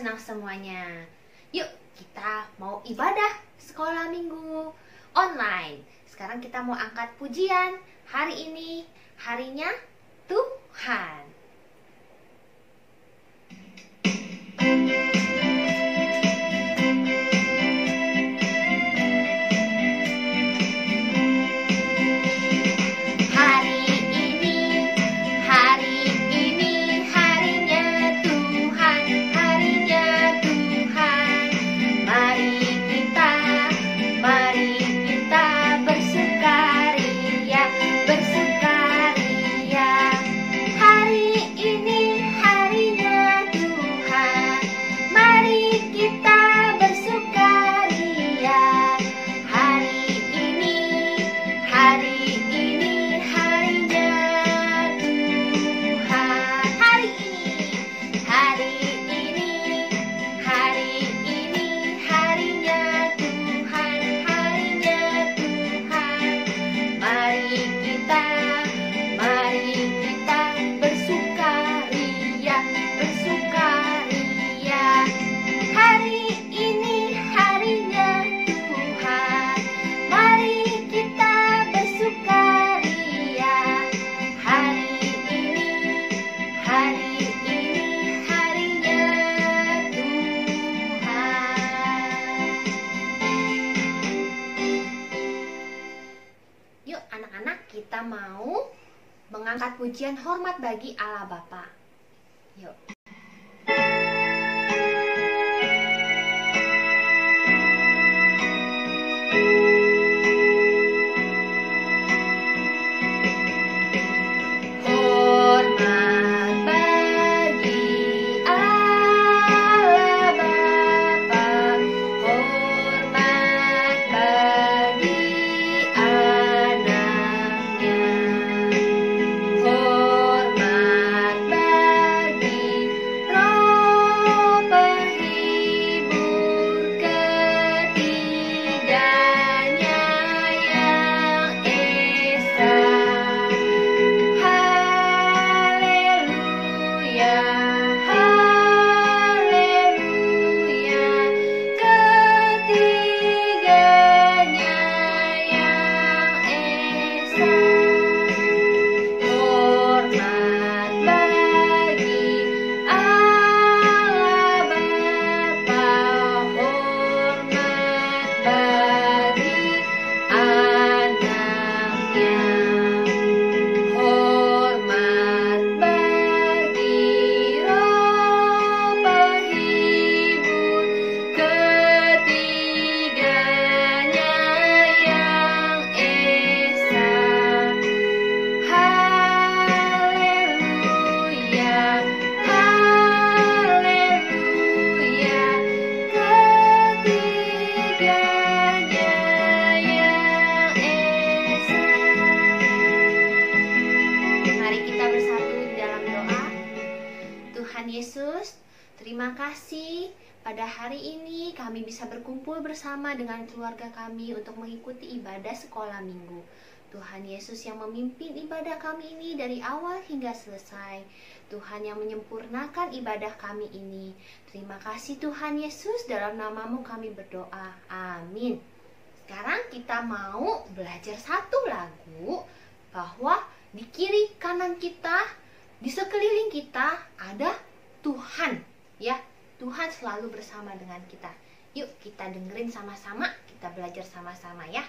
senang semuanya. Yuk, kita mau ibadah sekolah minggu online. Sekarang kita mau angkat pujian. Hari ini harinya Tuhan. Kita mau mengangkat pujian hormat bagi Allah Bapa. Yuk. Yesus, terima kasih pada hari ini kami bisa berkumpul bersama dengan keluarga kami untuk mengikuti ibadah sekolah minggu. Tuhan Yesus yang memimpin ibadah kami ini dari awal hingga selesai. Tuhan yang menyempurnakan ibadah kami ini. Terima kasih Tuhan Yesus, dalam namamu kami berdoa. Amin. Sekarang kita mau belajar satu lagu bahwa di kiri kanan kita, di sekeliling kita ada Tuhan, ya. Tuhan selalu bersama dengan kita. Yuk kita dengerin sama-sama, kita belajar sama-sama ya.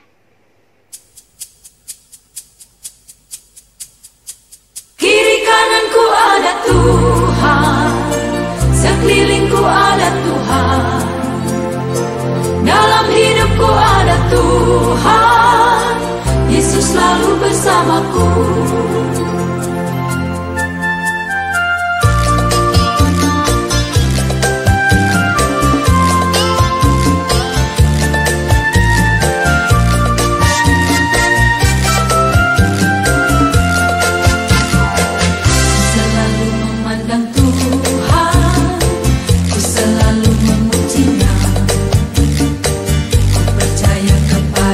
Kiri kananku ada Tuhan, sekelilingku ada Tuhan, dalam hidupku ada Tuhan, Yesus selalu bersamaku. Kepada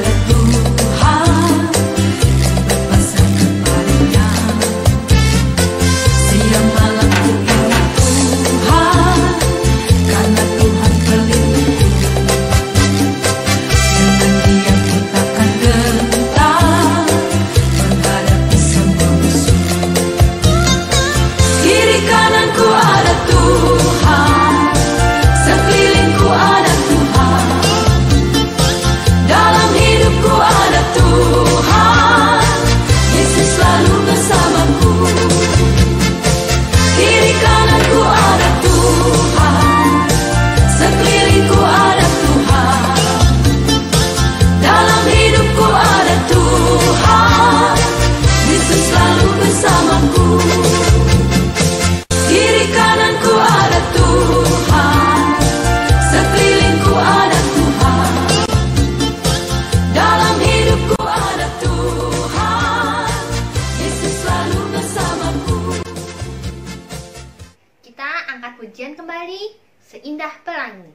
kembali Seindah Pelangi.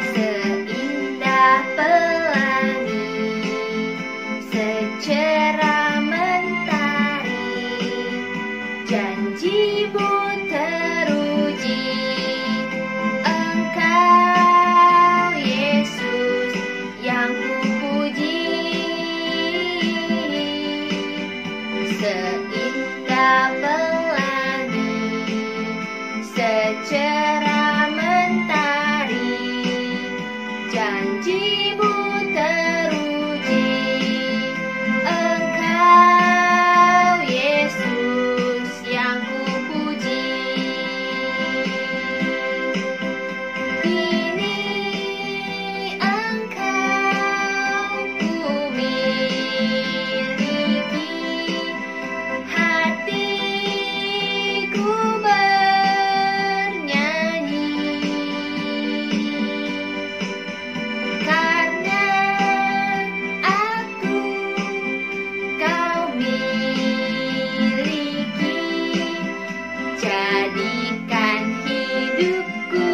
Seindah pelangi, secerah mentari, janjimu teruji. Engkau Yesus yang kupuji. Seindah pelangi, secerah mentari, janjimu teruji. Engkau Yesus yang kupuji. Kini Engkau kumiliki, hatiku bernyanyi. Karena aku kau miliki, jadikan hidupku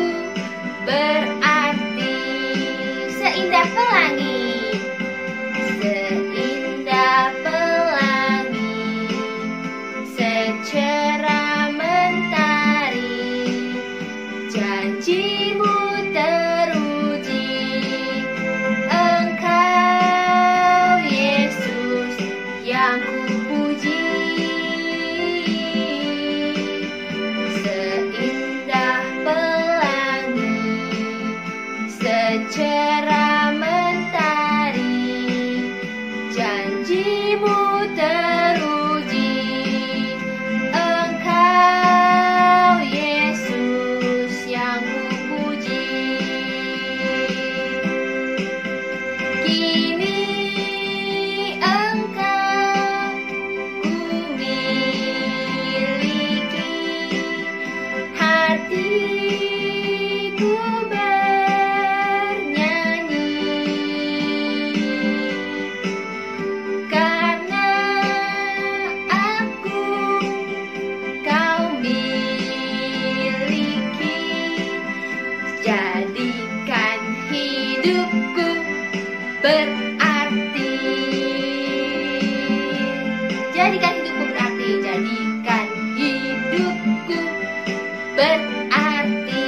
berarti. Seindah pelangi, seindah pelangi, secerah mentari, janjimu teruji. Engkau Yesus yang kupuji. Seindah pelangi, secerah mentari, janjimu teruji. Engkau Yesus yang kupuji. Kini Engkau kumiliki, hatiku bernyanyi. Karena aku kau miliki, jadikan hidupku berarti. Jadikan hidupku berarti. Jadikan hidupku berarti.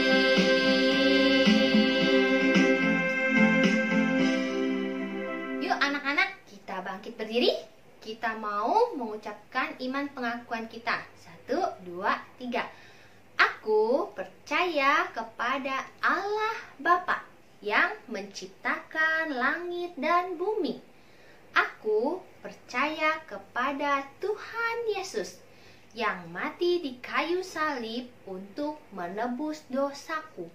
Yuk anak-anak, kita bangkit berdiri. Kita mau mengucapkan iman pengakuan kita. 1, 2, 3. Aku percaya kepada Allah Bapa yang menciptakan langit dan bumi. Aku percaya kepada Tuhan Yesus yang mati di kayu salib untuk menebus dosaku.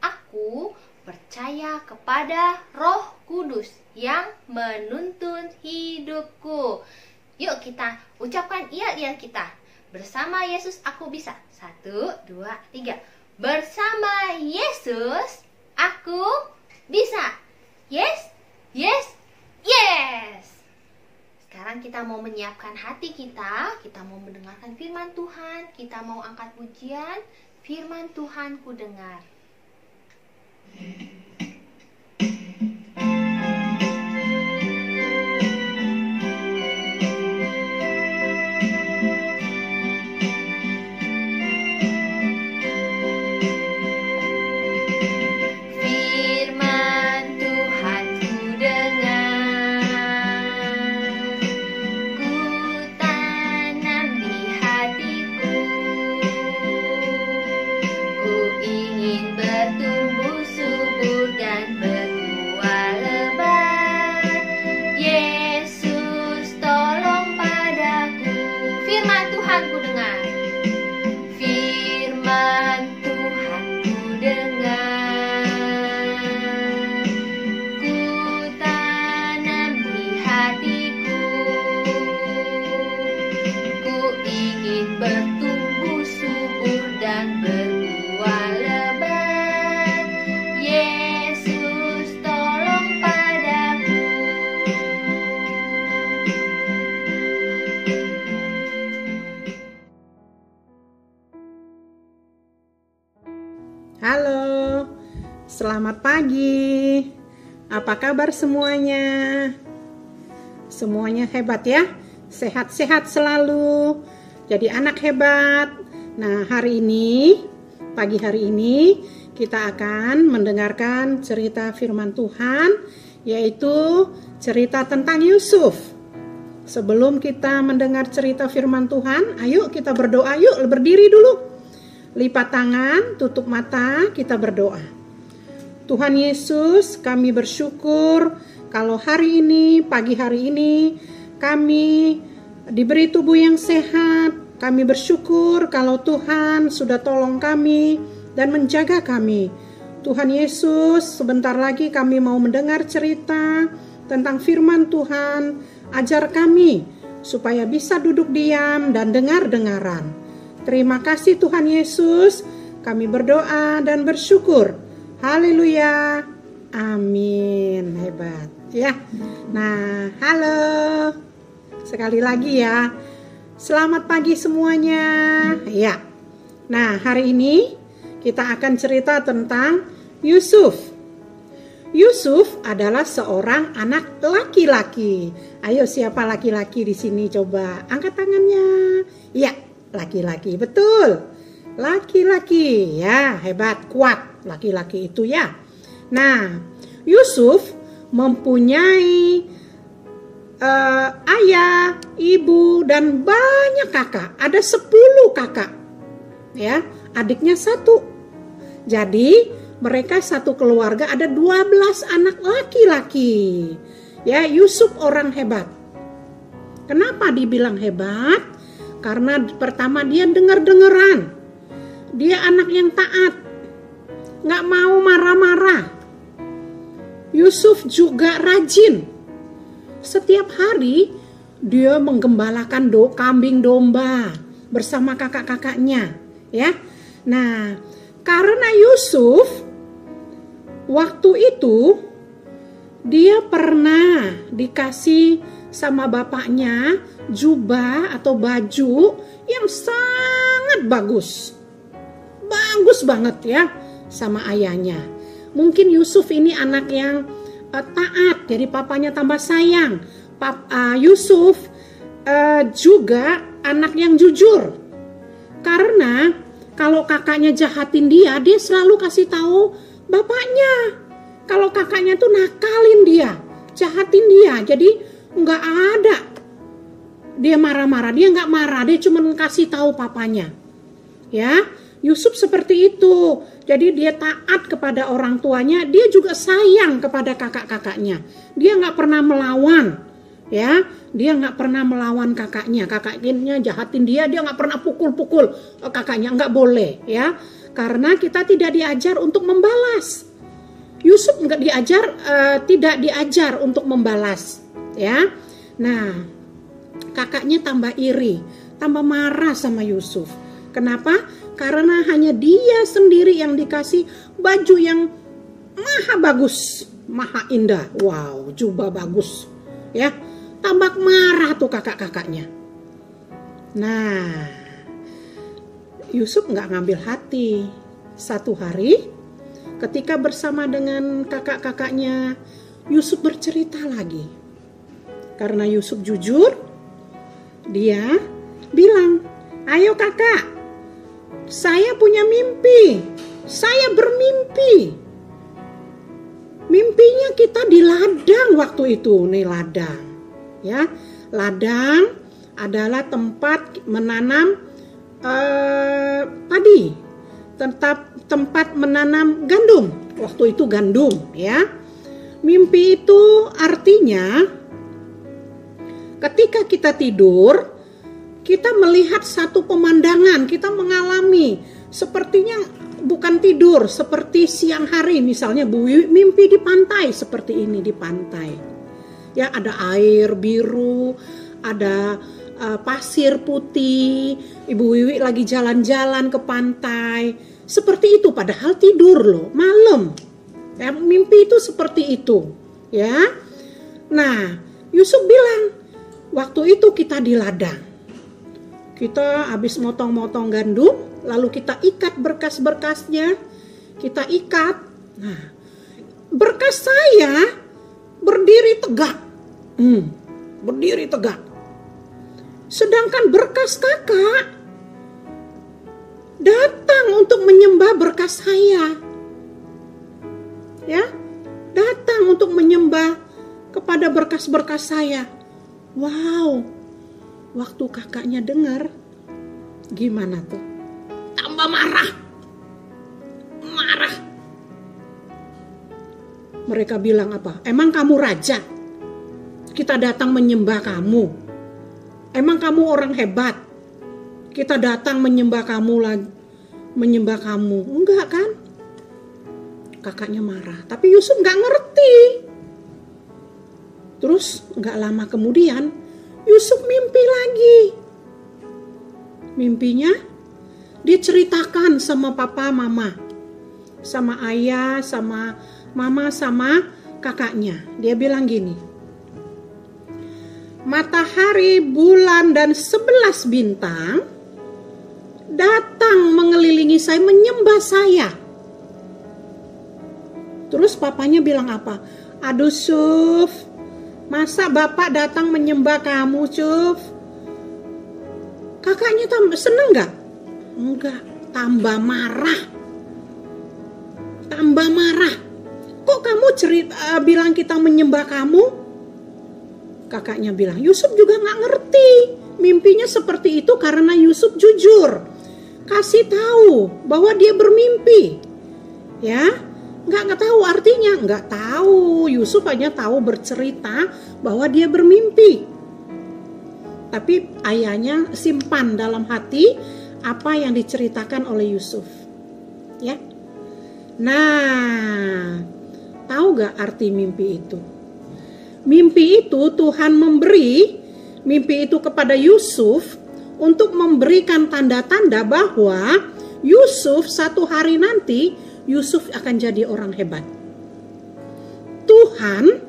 Aku percaya kepada Roh Kudus yang menuntun hidupku. Yuk kita ucapkan iya kita. Bersama Yesus aku bisa. 1, 2, 3. Bersama Yesus aku bisa. Yes, yes, yes. Sekarang kita mau menyiapkan hati kita. Kita mau mendengarkan firman Tuhan. Kita mau angkat pujian. Firman Tuhan ku dengar. Firman Tuhan ku dengar, ku tanam di hatiku. Ku ingin bertumbuh subur dan berbuah lebat. Yesus tolong padaku. Firman Tuhan ku dengar. Firman Tuhan ku dengar, ku tanam di hatiku. Ku ingin bertumbuh subur dan berbuah lebat. Yesus tolong padaku. Halo, selamat pagi. Apa kabar semuanya? Semuanya hebat ya? Sehat-sehat selalu. Jadi anak hebat. Nah, pagi hari ini kita akan mendengarkan cerita firman Tuhan, yaitu cerita tentang Yusuf. Sebelum kita mendengar cerita firman Tuhan, ayo kita berdoa. Yuk, berdiri dulu. Lipat tangan, tutup mata, kita berdoa. Tuhan Yesus, kami bersyukur kalau pagi hari ini, kami diberi tubuh yang sehat. Kami bersyukur kalau Tuhan sudah tolong kami dan menjaga kami. Tuhan Yesus, sebentar lagi kami mau mendengar cerita tentang firman Tuhan. Ajar kami supaya bisa duduk diam dan dengar-dengaran. Terima kasih Tuhan Yesus, kami berdoa dan bersyukur. Haleluya, amin. Hebat ya. Nah, halo, sekali lagi ya, selamat pagi semuanya ya. Nah, hari ini kita akan cerita tentang Yusuf. Yusuf adalah seorang anak laki-laki. Ayo, siapa laki-laki di sini, coba angkat tangannya. Ya, laki-laki, betul. Laki-laki, ya, hebat, kuat laki-laki itu ya. Nah, Yusuf mempunyai ayah, ibu, dan banyak kakak. Ada 10 kakak. Ya, adiknya 1. Jadi, mereka satu keluarga ada 12 anak laki-laki. Ya, Yusuf orang hebat. Kenapa dibilang hebat? Karena pertama dia dengar-dengeran. Dia anak yang taat. Gak mau marah-marah. Yusuf juga rajin. Setiap hari dia menggembalakan kambing domba bersama kakak-kakaknya. Ya. Nah, karena Yusuf waktu itu dia pernah dikasih sama bapaknya jubah atau baju yang sangat bagus. Bagus banget ya sama ayahnya. Mungkin Yusuf ini anak yang taat, jadi papanya tambah sayang. Yusuf juga anak yang jujur. Karena kalau kakaknya jahatin dia selalu kasih tahu bapaknya. Kalau kakaknya tuh nakalin dia, jahatin dia, jadi nggak ada dia marah-marah, dia nggak marah, dia cuma kasih tahu papanya. Ya, Yusuf seperti itu. Jadi dia taat kepada orang tuanya, dia juga sayang kepada kakak-kakaknya. Dia nggak pernah melawan, ya, dia nggak pernah melawan kakaknya. Kakaknya jahatin dia nggak pernah pukul-pukul kakaknya, nggak boleh, ya, karena kita tidak diajar untuk membalas. Yusuf tidak diajar untuk membalas, ya. Nah, kakaknya tambah iri, tambah marah sama Yusuf. Kenapa? Karena hanya dia sendiri yang dikasih baju yang maha bagus, maha indah. Wow, jubah bagus, ya. Tambah marah tuh kakak-kakaknya. Nah, Yusuf nggak ngambil hati. Satu hari, ketika bersama dengan kakak-kakaknya, Yusuf bercerita lagi. Karena Yusuf jujur, dia bilang, "Ayo kakak, saya punya mimpi. Saya bermimpi. Mimpinya kita di ladang waktu itu." Nih ladang, ya. Ladang adalah tempat menanam padi, tempat menanam gandum. Waktu itu gandum, ya. Mimpi itu artinya ketika kita tidur, kita melihat satu pemandangan, kita mengalami sepertinya bukan tidur, seperti siang hari. Misalnya Bu Wiwi mimpi di pantai seperti ini, di pantai. Ya, ada air biru, ada pasir putih. Ibu Wiwi lagi jalan-jalan ke pantai. Seperti itu, padahal tidur loh, malam. Ya, mimpi itu seperti itu, ya. Nah, Yusuf bilang, waktu itu kita di ladang. Kita habis motong-motong gandum, lalu kita ikat berkas-berkasnya. kita ikat. Nah, berkas saya berdiri tegak. Berdiri tegak. Sedangkan berkas kakak datang untuk menyembah berkas saya. Ya, datang untuk menyembah kepada berkas-berkas saya. Wow, waktu kakaknya dengar, gimana tuh? Tambah marah. Mereka bilang apa? Emang kamu raja? Kita datang menyembah kamu. Emang kamu orang hebat? Kita datang menyembah kamu lagi. Menyembah kamu. Enggak kan? Kakaknya marah. Tapi Yusuf gak ngerti. Terus gak lama kemudian Yusuf mimpi lagi. Mimpinya diceritakan sama papa mama. Sama ayah, sama mama, sama kakaknya. Dia bilang gini. Matahari, bulan, dan 11 bintang datang mengelilingi saya, menyembah saya. Terus papanya bilang apa? Aduh Suf, masa bapak datang menyembah kamu Suf? Kakaknya seneng gak? Enggak, tambah marah. Tambah marah. Kok kamu bilang kita menyembah kamu? Kakaknya bilang, Yusuf juga gak ngerti. Mimpinya seperti itu karena Yusuf jujur. Kasih tahu bahwa dia bermimpi. Ya, nggak tahu artinya. Nggak tahu. Yusuf hanya tahu bercerita bahwa dia bermimpi. Tapi ayahnya simpan dalam hati apa yang diceritakan oleh Yusuf. Ya. Nah, tahu gak arti mimpi itu? Mimpi itu Tuhan memberi mimpi itu kepada Yusuf untuk memberikan tanda-tanda bahwa Yusuf satu hari nanti Yusuf akan jadi orang hebat. Tuhan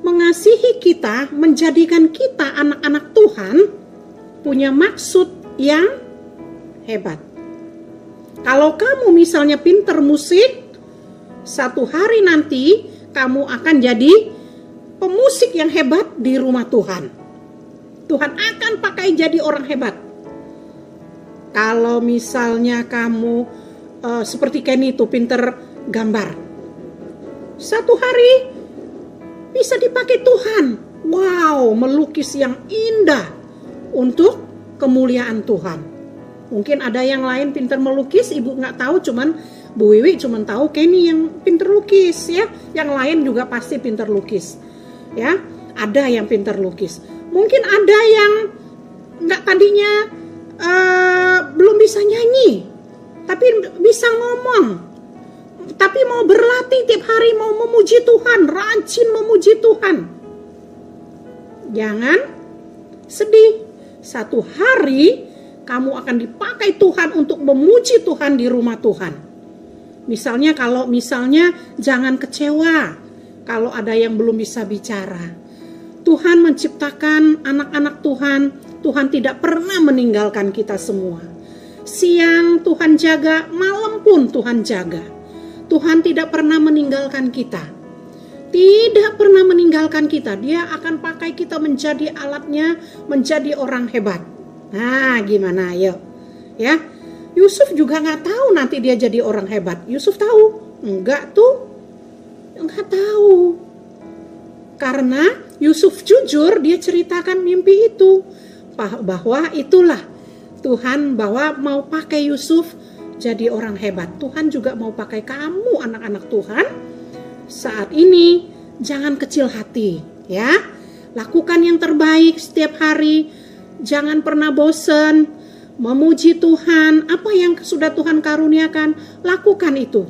mengasihi kita, menjadikan kita anak-anak Tuhan punya maksud yang hebat. Kalau kamu misalnya pinter musik, satu hari nanti kamu akan jadi pemusik yang hebat di rumah Tuhan. Tuhan akan pakai jadi orang hebat. Kalau misalnya kamu seperti Kenny itu pinter gambar, satu hari bisa dipakai Tuhan. Wow, melukis yang indah untuk kemuliaan Tuhan. Mungkin ada yang lain pinter melukis, ibu nggak tahu, cuman Bu Wiwi cuman tahu Kenny yang pinter lukis ya. Yang lain juga pasti pinter lukis. Ya, ada yang pinter lukis. Mungkin ada yang nggak tadinya belum bisa nyanyi, tapi bisa ngomong. Tapi mau berlatih tiap hari, mau memuji Tuhan, rajin memuji Tuhan. Jangan sedih. Satu hari kamu akan dipakai Tuhan untuk memuji Tuhan di rumah Tuhan. Misalnya jangan kecewa kalau ada yang belum bisa bicara. Tuhan menciptakan anak-anak Tuhan. Tuhan tidak pernah meninggalkan kita semua. Siang Tuhan jaga, malam pun Tuhan jaga. Tuhan tidak pernah meninggalkan kita. Tidak pernah meninggalkan kita. Dia akan pakai kita menjadi alatnya, menjadi orang hebat. Nah, gimana ayo? Ya, Yusuf juga nggak tahu nanti dia jadi orang hebat. Yusuf tahu? Enggak tuh. Enggak tahu. Karena Yusuf jujur, dia ceritakan mimpi itu. Bahwa itulah Tuhan bahwa mau pakai Yusuf jadi orang hebat. Tuhan juga mau pakai kamu anak-anak Tuhan. Saat ini jangan kecil hati ya. Lakukan yang terbaik setiap hari. Jangan pernah bosan memuji Tuhan. Apa yang sudah Tuhan karuniakan, lakukan itu.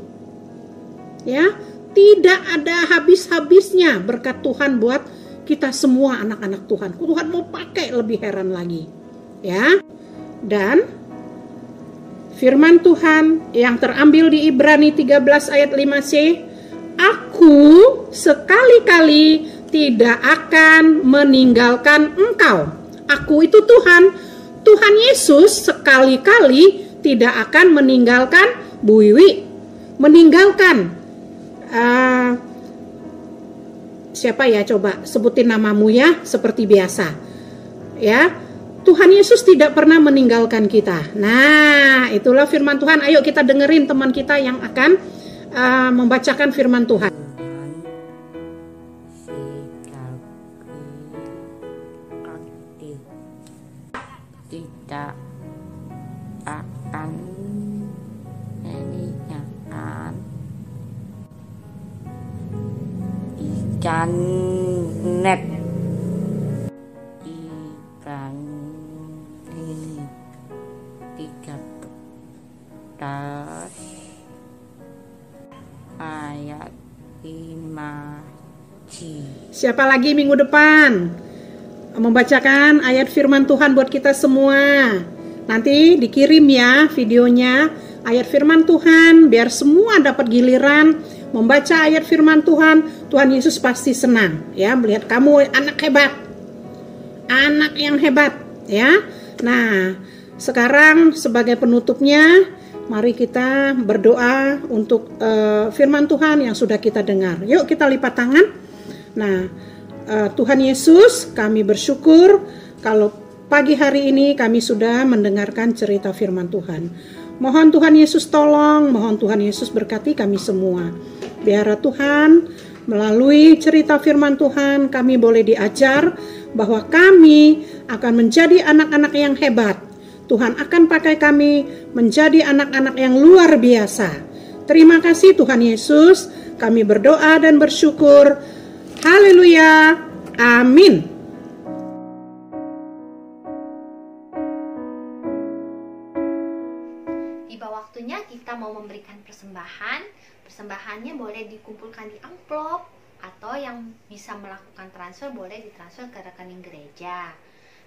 Ya, tidak ada habis-habisnya berkat Tuhan buat kita semua anak-anak Tuhan. Tuhan mau pakai lebih heran lagi. Ya. Dan firman Tuhan yang terambil di Ibrani 13 ayat 5c, aku sekali-kali tidak akan meninggalkan engkau. Aku itu Tuhan. Tuhan Yesus sekali-kali tidak akan meninggalkan Bu Wiwi. meninggalkan siapa ya, coba sebutin namamu ya, seperti biasa ya. Tuhan Yesus tidak pernah meninggalkan kita. Nah, itulah firman Tuhan. Ayo kita dengerin teman kita yang akan membacakan firman Tuhan. Tidak akan meninggalkan ikan net ikan ini 13 ayat 5. Siapa lagi minggu depan membacakan ayat firman Tuhan buat kita semua? Nanti dikirim ya videonya ayat firman Tuhan, biar semua dapat giliran membaca ayat firman Tuhan. Tuhan Yesus pasti senang ya melihat kamu anak hebat, anak yang hebat ya. Nah, sekarang sebagai penutupnya, mari kita berdoa untuk firman Tuhan yang sudah kita dengar. Yuk kita lipat tangan. Nah, Tuhan Yesus, kami bersyukur kalau pagi hari ini kami sudah mendengarkan cerita firman Tuhan. Mohon Tuhan Yesus tolong, mohon Tuhan Yesus berkati kami semua. Biar Tuhan melalui cerita firman Tuhan kami boleh diajar bahwa kami akan menjadi anak-anak yang hebat. Tuhan akan pakai kami menjadi anak-anak yang luar biasa. Terima kasih Tuhan Yesus, kami berdoa dan bersyukur. Haleluya, amin. Tiba waktunya kita mau memberikan persembahan. Persembahannya boleh dikumpulkan di amplop, atau yang bisa melakukan transfer boleh ditransfer ke rekening gereja.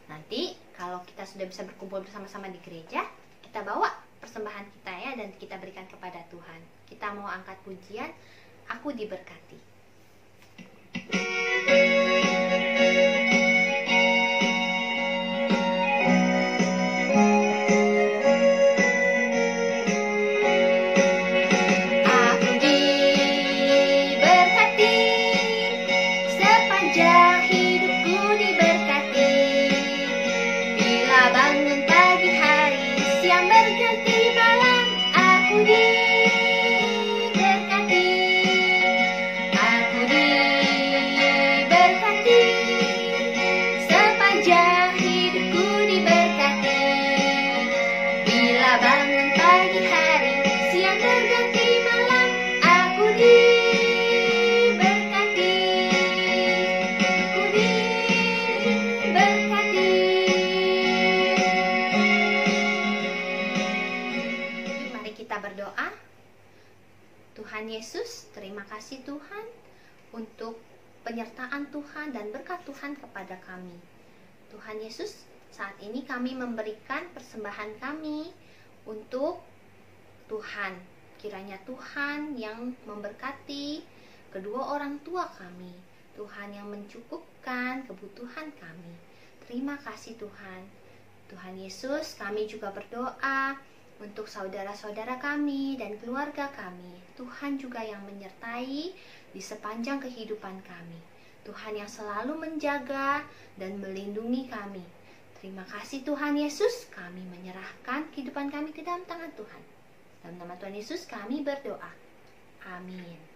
Nanti kalau kita sudah bisa berkumpul bersama-sama di gereja, kita bawa persembahan kita ya, dan kita berikan kepada Tuhan. Kita mau angkat pujian, Aku Diberkati. Tuhan Yesus, terima kasih Tuhan untuk penyertaan Tuhan dan berkat Tuhan kepada kami. Tuhan Yesus, saat ini kami memberikan persembahan kami untuk Tuhan. Kiranya Tuhan yang memberkati kedua orang tua kami. Tuhan yang mencukupkan kebutuhan kami. Terima kasih Tuhan. Tuhan Yesus, kami juga berdoa untuk saudara-saudara kami dan keluarga kami. Tuhan juga yang menyertai di sepanjang kehidupan kami. Tuhan yang selalu menjaga dan melindungi kami. Terima kasih Tuhan Yesus, kami menyerahkan kehidupan kami ke dalam tangan Tuhan. Dalam nama Tuhan Yesus kami berdoa. Amin.